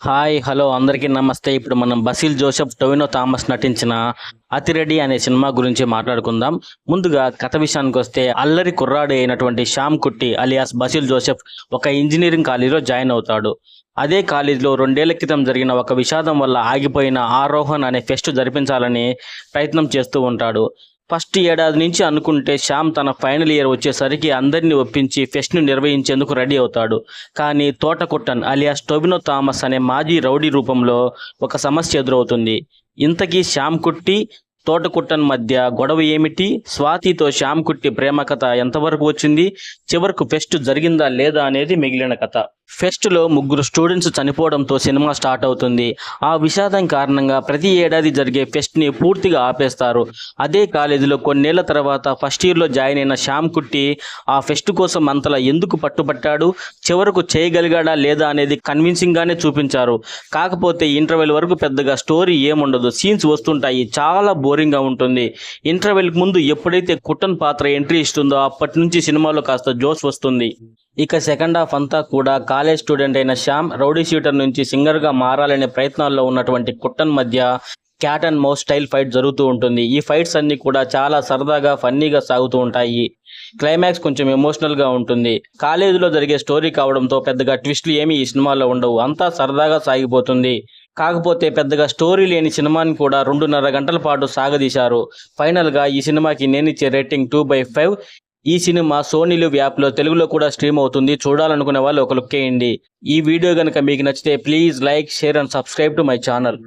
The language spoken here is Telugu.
హాయ్ హలో అందరికీ నమస్తే. ఇప్పుడు మనం బసిల్ జోసెఫ్, టొవినో థామస్ నటించిన అతిరెడ్డి అనే సినిమా గురించి మాట్లాడుకుందాం. ముందుగా కథ విషయానికి వస్తే, అల్లరి కుర్రాడు అయినటువంటి శ్యామ్ కుట్టి అలియాస్ బసిల్ జోసెఫ్ ఒక ఇంజనీరింగ్ కాలేజీలో జాయిన్ అవుతాడు. అదే కాలేజీలో 2 ఏళ్ల క్రితం జరిగిన ఒక విషాదం వల్ల ఆగిపోయిన ఆరోహణ్ అనే ఫెస్ట్ జరిపించాలని ప్రయత్నం చేస్తూ ఉంటాడు. ఫస్ట్ ఏడాది నుంచి అనుకుంటే శ్యామ్ తన ఫైనల్ ఇయర్ వచ్చేసరికి అందరినీ ఒప్పించి ఫెస్ట్ను నిర్వహించేందుకు రెడీ అవుతాడు. కానీ తోటకుట్టన్ అలియాస్ టొబినో థామస్ అనే మాజీ రౌడీ రూపంలో ఒక సమస్య ఎదురవుతుంది. ఇంతకీ శ్యామ్ కుట్టి, తోటకుట్టన్ మధ్య గొడవ ఏమిటి? స్వాతితో శ్యామ్ కుట్టి ప్రేమ కథ ఎంతవరకు వచ్చింది? చివరకు ఫెస్ట్ జరిగిందా లేదా అనేది మిగిలిన కథ. ఫెస్ట్లో 3 స్టూడెంట్స్ చనిపోవడంతో సినిమా స్టార్ట్ అవుతుంది. ఆ విషాదం కారణంగా ప్రతి ఏడాది జరిగే ఫెస్ట్ని పూర్తిగా ఆపేస్తారు. అదే కాలేజీలో కొన్నేళ్ల తర్వాత ఫస్ట్ ఇయర్లో జాయిన్ అయిన శ్యామ్ కుట్టి ఆ ఫెస్ట్ కోసం అంతలా ఎందుకు పట్టుబట్టాడు, చివరకు చేయగలిగాడా లేదా అనేది కన్విన్సింగ్గానే చూపించారు. కాకపోతే ఇంటర్వెల్ వరకు పెద్దగా స్టోరీ ఏముండదు, సీన్స్ వస్తుంటాయి, చాలా బోరింగ్గా ఉంటుంది. ఇంటర్వెల్కి ముందు ఎప్పుడైతే కుట్టన్ పాత్ర ఎంట్రీ ఇస్తుందో అప్పటి నుంచి సినిమాలో కాస్త జోష్ వస్తుంది. ఇక సెకండ్ హాఫ్ అంతా కూడా కాలేజ్ స్టూడెంట్ అయిన శ్యామ్ రౌడీ షూటర్ నుంచి సింగర్గా మారాలనే ప్రయత్నాల్లో ఉన్నటువంటి కుట్టన్ మధ్య cat and mouse style fight జరుగుతూ ఉంటుంది. ఈ ఫైట్స్ అన్ని కూడా చాలా సరదాగా ఫన్నీగా సాగుతూ ఉంటాయి. క్లైమాక్స్ కొంచెం ఎమోషనల్గా ఉంటుంది. కాలేజీలో జరిగే స్టోరీ కావడంతో పెద్దగా ట్విస్ట్లు ఏమీ ఈ సినిమాలో ఉండవు, అంతా సరదాగా సాగిపోతుంది. కాకపోతే పెద్దగా స్టోరీ లేని సినిమాని కూడా 2.5 గంటల పాటు సాగదీశారు. ఫైనల్గా ఈ సినిమాకి నేనిచ్చే రేటింగ్ 2/5. ఈ సినిమా సోనీ లివ్ యాప్లో తెలుగులో కూడా స్ట్రీమ్ అవుతుంది. చూడాలనుకునే వాళ్ళు ఒక లుక్ వేయండి. ఈ వీడియో కనుక మీకు నచ్చితే please like, share and subscribe to my channel.